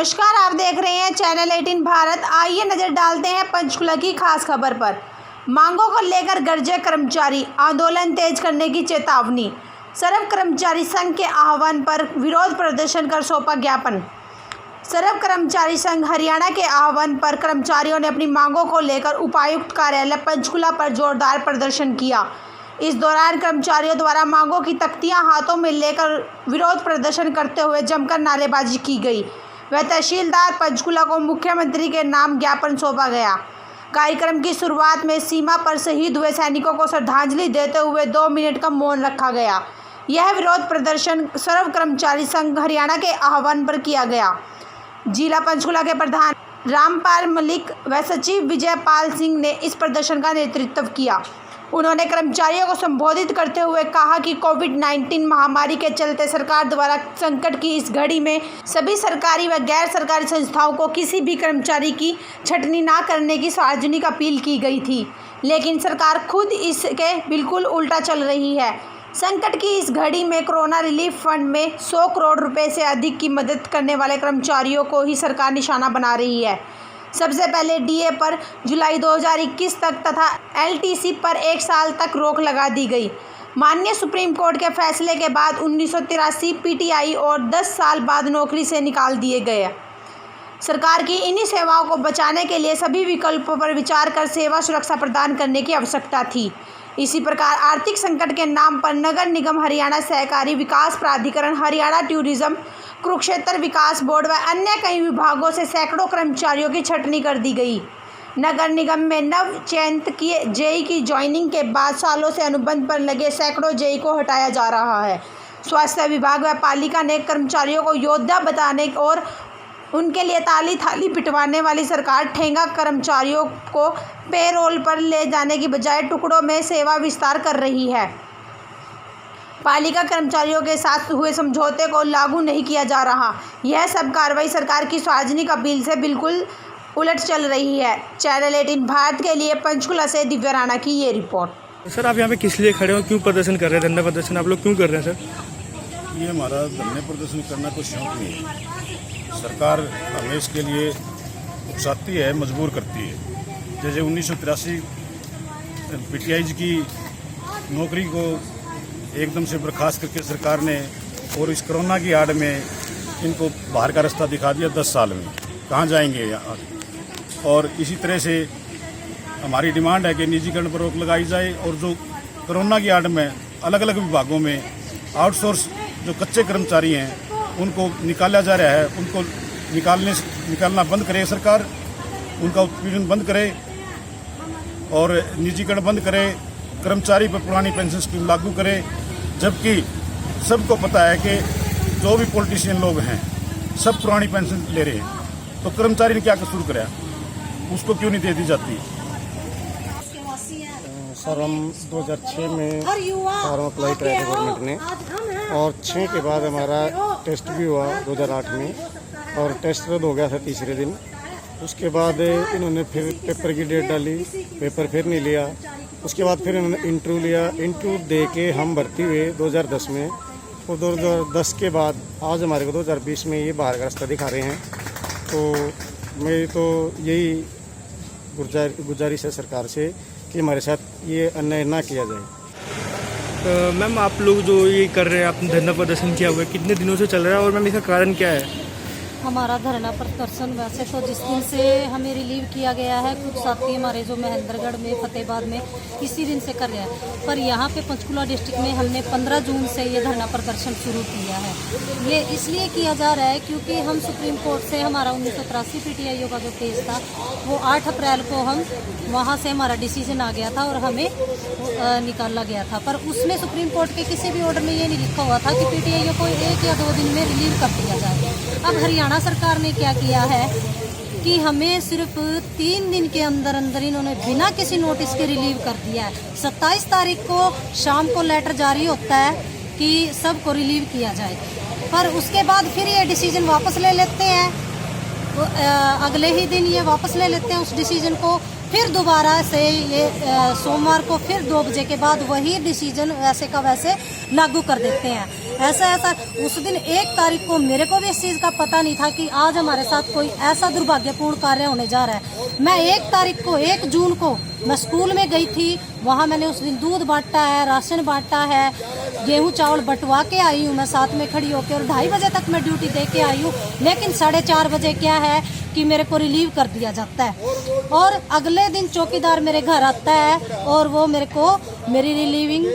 नमस्कार, आप देख रहे हैं चैनल 18 भारत। आइए नजर डालते हैं पंचकुला की खास खबर पर। मांगों को लेकर गरजे कर्मचारी, आंदोलन तेज करने की चेतावनी। सर्व कर्मचारी संघ के आह्वान पर विरोध प्रदर्शन कर सौंपा ज्ञापन। सर्व कर्मचारी संघ हरियाणा के आह्वान पर कर्मचारियों ने अपनी मांगों को लेकर उपायुक्त कार्यालय पंचकुला पर जोरदार प्रदर्शन किया। इस दौरान कर्मचारियों द्वारा मांगों की तख्तियां हाथों में लेकर विरोध प्रदर्शन करते हुए जमकर नारेबाजी की गई व तहसीलदार पंचकुला को मुख्यमंत्री के नाम ज्ञापन सौंपा गया। कार्यक्रम की शुरुआत में सीमा पर शहीद हुए सैनिकों को श्रद्धांजलि देते हुए 2 मिनट का मौन रखा गया। यह विरोध प्रदर्शन सर्व कर्मचारी संघ हरियाणा के आह्वान पर किया गया। जिला पंचकुला के प्रधान रामपाल मलिक व सचिव विजयपाल सिंह ने इस प्रदर्शन का नेतृत्व किया। उन्होंने कर्मचारियों को संबोधित करते हुए कहा कि कोविड-19 महामारी के चलते सरकार द्वारा संकट की इस घड़ी में सभी सरकारी व गैर सरकारी संस्थाओं को किसी भी कर्मचारी की छटनी ना करने की सार्वजनिक अपील की गई थी, लेकिन सरकार खुद इसके बिल्कुल उल्टा चल रही है। संकट की इस घड़ी में कोरोना रिलीफ फंड में 100 करोड़ रुपए से अधिक की मदद करने वाले कर्मचारियों को ही सरकार निशाना बना रही है। सबसे पहले डीए पर जुलाई 2021 तक तथा एलटीसी पर 1 साल तक रोक लगा दी गई। माननीय सुप्रीम कोर्ट के फैसले के बाद 1983 पीटीआई और 10 साल बाद नौकरी से निकाल दिए गए। सरकार की इन्हीं सेवाओं को बचाने के लिए सभी विकल्पों पर विचार कर सेवा सुरक्षा प्रदान करने की आवश्यकता थी। इसी प्रकार आर्थिक संकट के नाम पर नगर निगम हरियाणा सहकारी विकास प्राधिकरण, हरियाणा टूरिज्म, कुरुक्षेत्र विकास बोर्ड व अन्य कई विभागों से सैकड़ों कर्मचारियों की छटनी कर दी गई। नगर निगम में नव चयनित किए जेई की ज्वाइनिंग के बाद सालों से अनुबंध पर लगे सैकड़ों जेई को हटाया जा रहा है। स्वास्थ्य विभाग व पालिका ने कर्मचारियों को योद्धा बताने और उनके लिए ताली थाली पिटवाने वाली सरकार ठेंगा कर्मचारियों को पेरोल पर ले जाने की बजाय टुकड़ों में सेवा विस्तार कर रही है। पालिका कर्मचारियों के साथ हुए समझौते को लागू नहीं किया जा रहा। यह सब कार्रवाई सरकार की सार्वजनिक अपील से बिल्कुल उलट चल रही है। चैनल 18 भारत के लिए पंचकुला से दिव्या राणा की ये रिपोर्ट। सर, आप यहाँ पे किस लिए खड़े हो, क्यों प्रदर्शन कर रहे हैं? धरना प्रदर्शन आप लोग क्यों कर रहे हैं सर? ये हमारा धरने प्रदर्शन करना कोई शौक नहीं है। सरकार हमें इसके लिए उकसाती है, मजबूर करती है। जैसे 1983 पीटीआई की नौकरी को एकदम से बर्खास्त करके सरकार ने और इस कोरोना की आड़ में इनको बाहर का रास्ता दिखा दिया। 10 साल में कहाँ जाएंगे यहाँ? और इसी तरह से हमारी डिमांड है कि निजीकरण पर रोक लगाई जाए और जो कोरोना की आड़ में अलग अलग विभागों में आउटसोर्स जो कच्चे कर्मचारी हैं उनको निकाला जा रहा है, उनको निकालना बंद करे सरकार, उनका उत्पीड़न बंद करे और निजीकरण बंद करे, कर्मचारी पर पुरानी पेंशन स्कीम लागू करे। जबकि सबको पता है कि जो भी पॉलिटिशियन लोग हैं सब पुरानी पेंशन ले रहे हैं, तो कर्मचारी ने क्या कसूर कराया, उसको क्यों नहीं दे दी जाती? सर, हम 2006 में फॉर्म अप्लाई किया था गवर्नमेंट ने और 6 के बाद हमारा टेस्ट भी हुआ 2008 में और टेस्ट रद्द हो गया था तीसरे दिन। उसके बाद इन्होंने फिर पेपर की डेट डाली, पेपर फिर नहीं लिया। उसके बाद फिर इन्होंने इंटरव्यू लिया, इंटरव्यू दे के हम भर्ती हुए 2010 में और 2010 के बाद आज हमारे को 2020 में ये बाहर का रास्ता दिखा रहे हैं। तो मेरी तो यही गुजारिश है सरकार से कि हमारे साथ ये अन्याय ना किया जाए। मैम, आप लोग जो ये कर रहे हैं, आपने धरना प्रदर्शन किया हुआ है, कितने दिनों से चल रहा है और मैम इसका कारण क्या है? हमारा धरना प्रदर्शन वैसे तो जिस दिन से हमें रिलीव किया गया है, कुछ साथी हमारे जो महेंद्रगढ़ में, फतेहाबाद में इसी दिन से कर रहे हैं, पर यहाँ पे पंचकुला डिस्ट्रिक्ट में हमने 15 जून से ये धरना प्रदर्शन शुरू किया है। ये इसलिए किया जा रहा है क्योंकि हम सुप्रीम कोर्ट से हमारा 1983 पीटीआई का जो केस था वो 8 अप्रैल को हम वहाँ से हमारा डिसीजन आ गया था और हमें निकाला गया था, पर उसमें सुप्रीम कोर्ट के किसी भी ऑर्डर में ये नहीं लिखा हुआ था कि पीटीआई को 1 या 2 दिन में रिलीव कर दिया जाए। अब हरियाणा सरकार ने क्या किया है कि हमें सिर्फ 3 दिन के अंदर अंदर इन्होंने बिना किसी नोटिस के रिलीव कर दिया है। 27 तारीख को शाम को लेटर जारी होता है कि सबको रिलीव किया जाए, पर उसके बाद फिर ये डिसीजन वापस ले लेते हैं। तो अगले ही दिन ये वापस ले लेते हैं उस डिसीजन को, फिर दोबारा से ये सोमवार को फिर 2 बजे के बाद वही डिसीजन वैसे का वैसे लागू कर देते हैं। ऐसा उस दिन 1 तारीख को मेरे को भी इस चीज़ का पता नहीं था कि आज हमारे साथ कोई ऐसा दुर्भाग्यपूर्ण कार्य होने जा रहा है। मैं 1 जून को मैं स्कूल में गई थी, वहाँ मैंने उस दिन दूध बांटा है, राशन बांटा है, गेहूं चावल बंटवा के आई हूँ मैं साथ में खड़ी होकर, और 2:30 बजे तक मैं ड्यूटी दे के आई हूँ। लेकिन 4:30 बजे क्या है कि मेरे को रिलीव कर दिया जाता है, और अगले दिन चौकीदार मेरे घर आता है और वो मेरे को मेरी रिलीविंग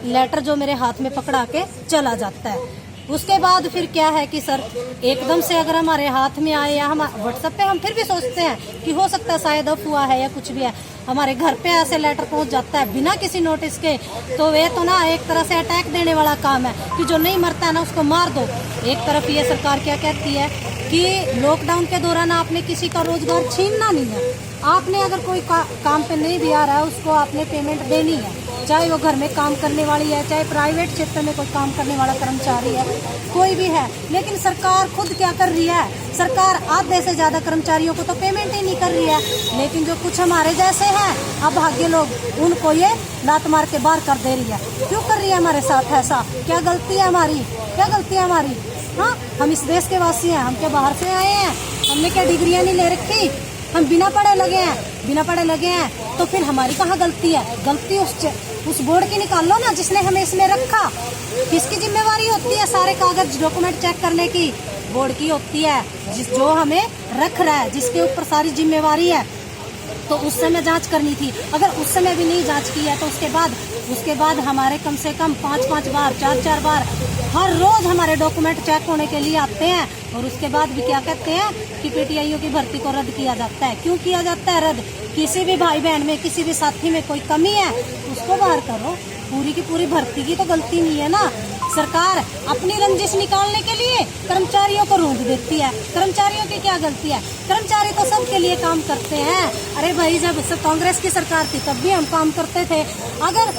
लेटर जो मेरे हाथ में पकड़ा के चला जाता है। उसके बाद फिर क्या है कि सर एकदम से अगर हमारे हाथ में आए या हम व्हाट्सएप पे हम फिर भी सोचते हैं कि हो सकता है शायद हुआ है या कुछ भी है, हमारे घर पे ऐसे लेटर पहुंच जाता है बिना किसी नोटिस के, तो ये तो ना एक तरह से अटैक देने वाला काम है कि जो नहीं मरता है ना उसको मार दो। एक तरफ ये सरकार क्या कहती है कि लॉकडाउन के दौरान आपने किसी का रोजगार छीनना नहीं है, आपने अगर कोई काम पे नहीं भी आ रहा है उसको आपने पेमेंट देनी है, चाहे वो घर में काम करने वाली है, चाहे प्राइवेट क्षेत्र में कोई काम करने वाला कर्मचारी है, कोई भी है। लेकिन सरकार खुद क्या कर रही है, सरकार आधे से ज़्यादा कर्मचारियों को तो पेमेंट ही नहीं कर रही है, लेकिन जो कुछ हमारे जैसे हैं अभागे लोग, उनको ये लात मार के बाहर कर दे रही है। क्यों कर रही है हमारे साथ ऐसा? क्या गलती है हमारी? क्या गलती है हमारी? हाँ, हम इस देश के वासी हैं, हम क्या बाहर से आए हैं? हमने क्या डिग्रियाँ नहीं ले रखी? हम बिना पढ़े लगे हैं, तो फिर हमारी कहाँ गलती है? गलती उस बोर्ड की निकाल लो ना जिसने हमें इसमें रखा। किसकी जिम्मेवारी होती है सारे कागज डॉक्यूमेंट चेक करने की? बोर्ड की होती है, जो हमें रख रहा है, जिसके ऊपर सारी जिम्मेवारी है। तो उस समय जांच करनी थी। अगर उस समय भी नहीं जांच की है तो उसके बाद हमारे कम से कम 5-5 बार 4-4 बार हर रोज हमारे डॉक्यूमेंट चेक होने के लिए आते हैं, और उसके बाद भी क्या कहते हैं कि पीटीआईओ की भर्ती को रद्द किया जाता है। क्यों किया जाता है रद्द? किसी भी भाई बहन में, किसी भी साथी में कोई कमी है उसको बाहर करो, पूरी की पूरी भर्ती की तो गलती नहीं है ना। सरकार अपनी रंजिश निकालने के लिए कर्मचारियों को रोक देती है। कर्मचारियों की क्या गलती है? कर्मचारी तो सबके लिए काम करते हैं। अरे भाई, जब कांग्रेस की सरकार थी तब भी हम काम करते थे। अगर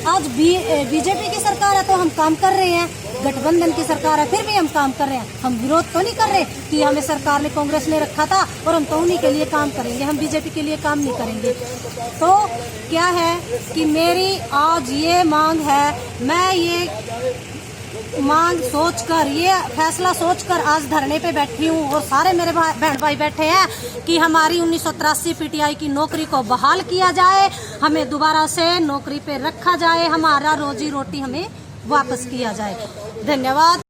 आज बीजेपी की सरकार है तो हम काम कर रहे हैं, गठबंधन की सरकार है फिर भी हम काम कर रहे हैं। हम विरोध तो नहीं कर रहे कि हमें सरकार ने, कांग्रेस ने रखा था और हम तो उन्हीं के लिए काम करेंगे, हम बीजेपी के लिए काम नहीं करेंगे। तो क्या है कि मेरी आज ये मांग है, मैं ये मांग सोचकर, ये फैसला सोचकर आज धरने पे बैठी हूँ, और सारे मेरे बहन भाई बैठे हैं कि हमारी 1983 पीटीआई की नौकरी को बहाल किया जाए, हमें दोबारा से नौकरी पे रखा जाए, हमारा रोजी रोटी हमें वापस किया जाए। धन्यवाद।